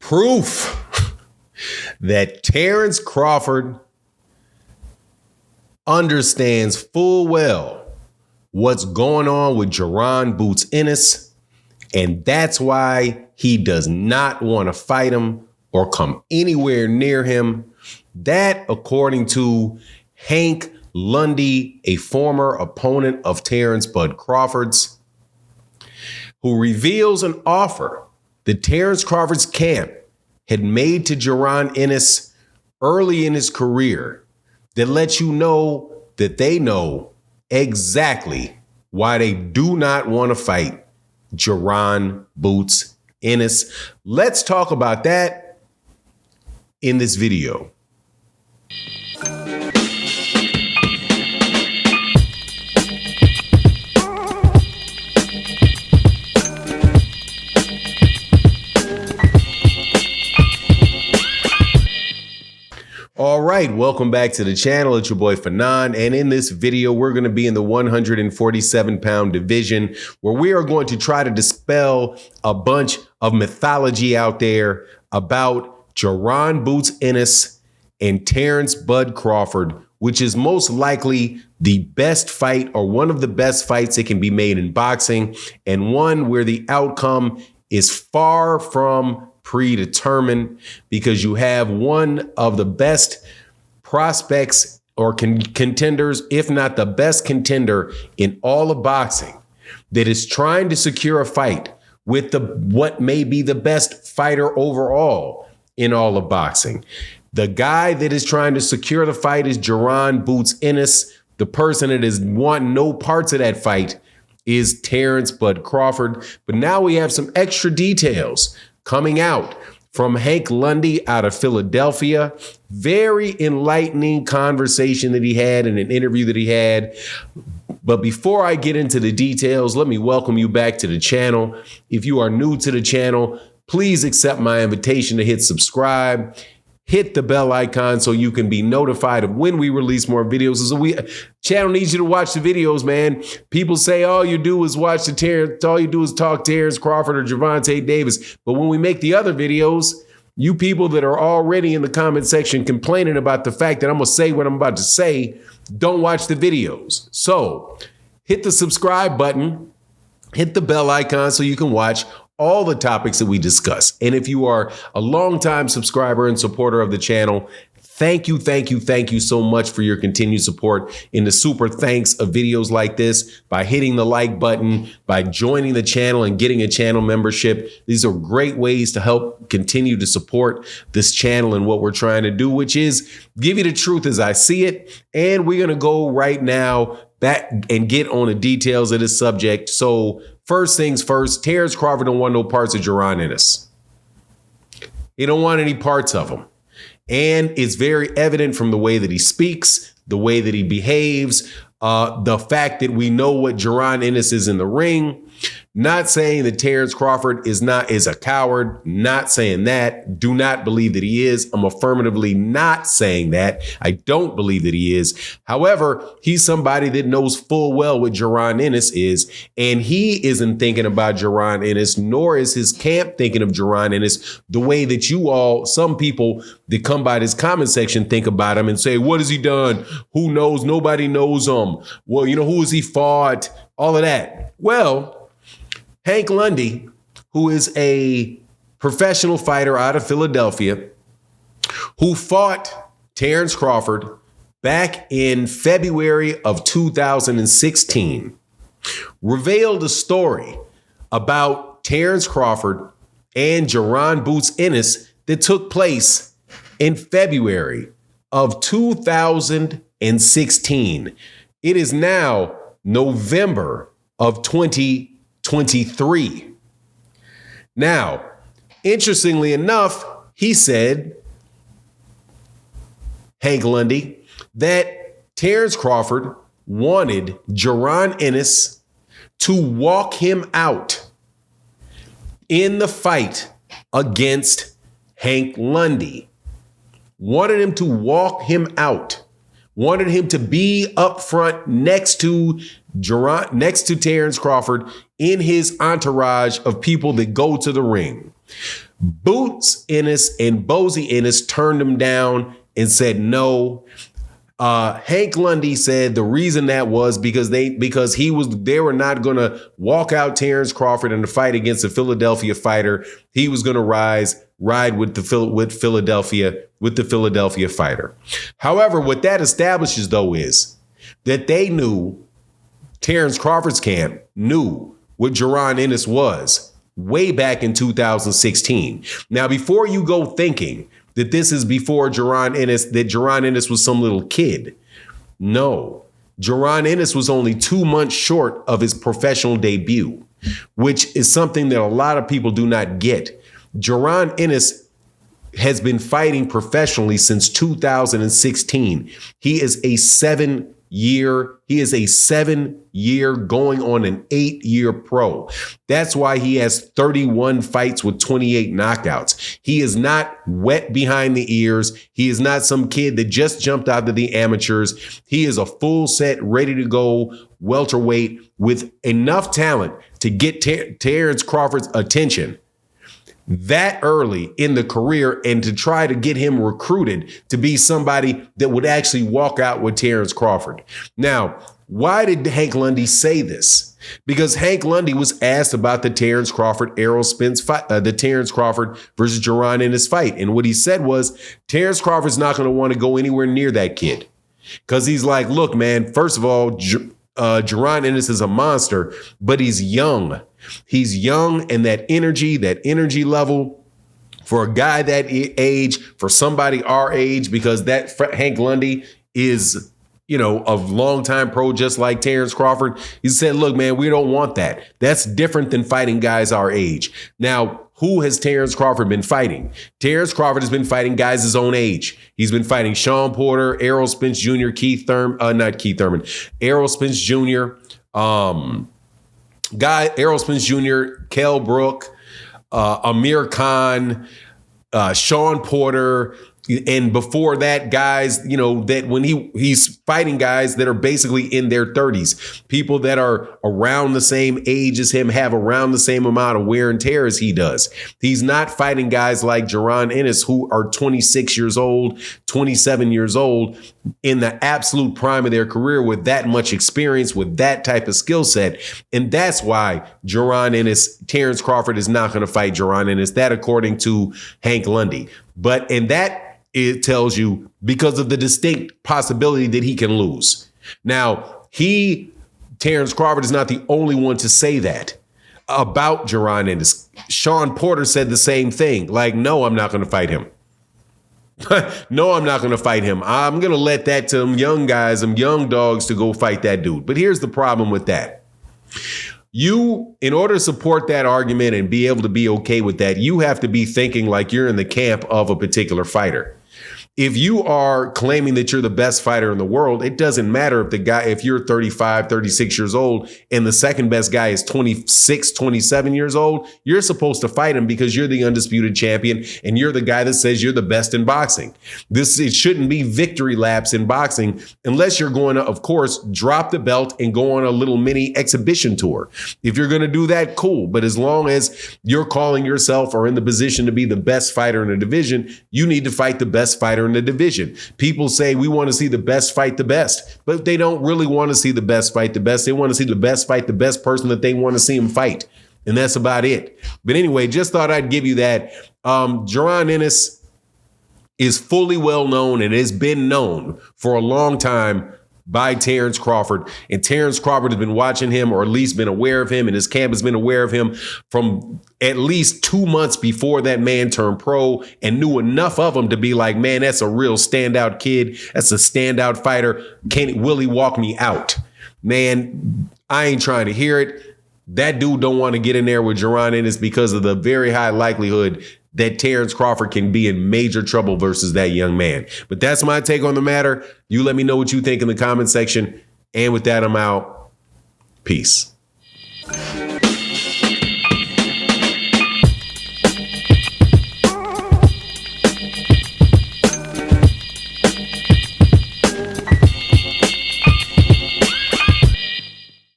proof that Terence Crawford understands full well what's going on with Jaron Boots Ennis, and that's why he does not want to fight him or come anywhere near him. That, according to Hank Lundy, a former opponent of Terence Bud Crawford's, who reveals an offer that Terence Crawford's camp had made to Jaron Ennis early in his career that lets you know that they know exactly why they do not want to fight Jaron Boots Ennis. Let's talk about that in this video. All right, welcome back to the channel. It's your boy Fanon, and in this video, we're going to be in the 147-pound division, where we are going to try to dispel a bunch of mythology out there about Jaron Boots Ennis and Terence Bud Crawford, which is most likely the best fight or one of the best fights that can be made in boxing, and one where the outcome is far from predetermined, because you have one of the best prospects or contenders, if not the best contender in all of boxing, that is trying to secure a fight with what may be the best fighter overall in all of boxing. The guy that is trying to secure the fight is Jaron Boots Ennis. The person that is wanting no parts of that fight is Terence Bud Crawford. But now we have some extra details coming out from Hank Lundy out of Philadelphia. Very enlightening conversation that he had in an interview that he had. But before I get into the details, let me welcome you back to the channel. If you are new to the channel, please accept my invitation to hit subscribe. Hit the bell icon so you can be notified of when we release more videos. So channel needs you to watch the videos, man. People say all you do is watch the Terence, all you do is talk Terence Crawford or Gervonta Davis. But when we make the other videos, you people that are already in the comment section complaining about the fact that I'm gonna say what I'm about to say, don't watch the videos. So hit the subscribe button, hit the bell icon so you can watch all the topics that we discuss. And if you are a longtime subscriber and supporter of the channel, thank you so much for your continued support in the super thanks of videos like this, by hitting the like button, by joining the channel and getting a channel membership. These are great ways to help continue to support this channel and what we're trying to do, which is give you the truth as I see it. And we're going to go right now back and get on the details of this subject. So first things first, Terence Crawford don't want no parts of Jaron Ennis. He don't want any parts of him. And it's very evident from the way that he speaks, the way that he behaves, the fact that we know what Jaron Ennis is in the ring. Not saying that Terence Crawford is a coward, not saying that. Do not believe that he is. I'm affirmatively not saying that. I don't believe that he is. However, he's somebody that knows full well what Jaron Ennis is, and he isn't thinking about Jaron Ennis, nor is his camp thinking of Jaron Ennis the way that you all, some people that come by this comment section, think about him and say, what has he done? Who knows? Nobody knows him. Well, you know, who has he fought? All of that. Well, Hank Lundy, who is a professional fighter out of Philadelphia, who fought Terence Crawford back in February of 2016, revealed a story about Terence Crawford and Jaron Boots Ennis that took place in February of 2016. It is now November of 2023. Now, interestingly enough, he said, Hank Lundy, that Terence Crawford wanted Jaron Ennis to walk him out in the fight against Hank Lundy. Wanted him to walk him out. Wanted him to be up front next to Terence Crawford in his entourage of people that go to the ring. Boots Ennis and Bozy Ennis turned him down and said no. Hank Lundy said the reason that was because they were not going to walk out Terence Crawford in the fight against a Philadelphia fighter. He was going to ride with the Philadelphia fighter. However, what that establishes though is that they knew, Terence Crawford's camp knew what Jaron Ennis was way back in 2016. Now, before you go thinking that this is before Jaron Ennis was some little kid. No, Jaron Ennis was only 2 months short of his professional debut, which is something that a lot of people do not get. Jaron Ennis has been fighting professionally since 2016. He is a 7 year going on an 8-year pro. That's why he has 31 fights with 28 knockouts. He is not wet behind the ears. He is not some kid that just jumped out of the amateurs. He is a full set, ready to go welterweight with enough talent to get Terence Crawford's attention that early in the career and to try to get him recruited to be somebody that would actually walk out with Terence Crawford. Now, why did Hank Lundy say this? Because Hank Lundy was asked about the Terence Crawford Errol Spence fight, the Terence Crawford versus Jaron Ennis fight. And what he said was, Terence Crawford's not going to want to go anywhere near that kid. Because he's like, look, man, first of all, Jaron Ennis is a monster, but he's young. He's young, and that energy level for a guy that age, for somebody our age, because that Hank Lundy is, a longtime pro just like Terence Crawford. He said, look, man, we don't want that. That's different than fighting guys our age. Now, who has Terence Crawford been fighting? Terence Crawford has been fighting guys his own age. He's been fighting Sean Porter, Errol Spence Jr., Errol Spence Jr., Errol Spence Jr., Kell Brook, Amir Khan, Sean Porter, and before that, guys, that when he's fighting guys that are basically in their 30s, people that are around the same age as him, have around the same amount of wear and tear as he does. He's not fighting guys like Jaron Ennis, who are 26 years old, 27 years old, in the absolute prime of their career with that much experience, with that type of skill set. And that's why Terence Crawford is not going to fight Jaron Ennis. That according to Hank Lundy. It tells you because of the distinct possibility that he can lose. Now, Terence Crawford is not the only one to say that about Jaron Ennis. Sean Porter said the same thing. Like, no, I'm not going to fight him. No, I'm not going to fight him. I'm going to let that to them young guys, them young dogs to go fight that dude. But here's the problem with that. In order to support that argument and be able to be okay with that, you have to be thinking like you're in the camp of a particular fighter. If you are claiming that you're the best fighter in the world, it doesn't matter if you're 35, 36 years old and the second best guy is 26, 27 years old, you're supposed to fight him because you're the undisputed champion and you're the guy that says you're the best in boxing. It shouldn't be victory laps in boxing unless you're going to, of course, drop the belt and go on a little mini exhibition tour. If you're going to do that, cool. But as long as you're calling yourself or in the position to be the best fighter in a division, you need to fight the best fighter in the division. People say we want to see the best fight the best, but they don't really want to see the best fight the best. They want to see the best fight the best person that they want to see him fight. And that's about it. But anyway, just thought I'd give you that. Jaron Ennis is fully well known and has been known for a long time by Terence Crawford. And Terence Crawford has been watching him, or at least been aware of him, and his camp has been aware of him from at least 2 months before that man turned pro, and knew enough of him to be like, man, that's a real standout kid. That's a standout fighter. Will he walk me out? Man, I ain't trying to hear it. That dude don't want to get in there with Jaron Ennis because of the very high likelihood that Terence Crawford can be in major trouble versus that young man. But that's my take on the matter. You let me know what you think in the comment section. And with that, I'm out. Peace.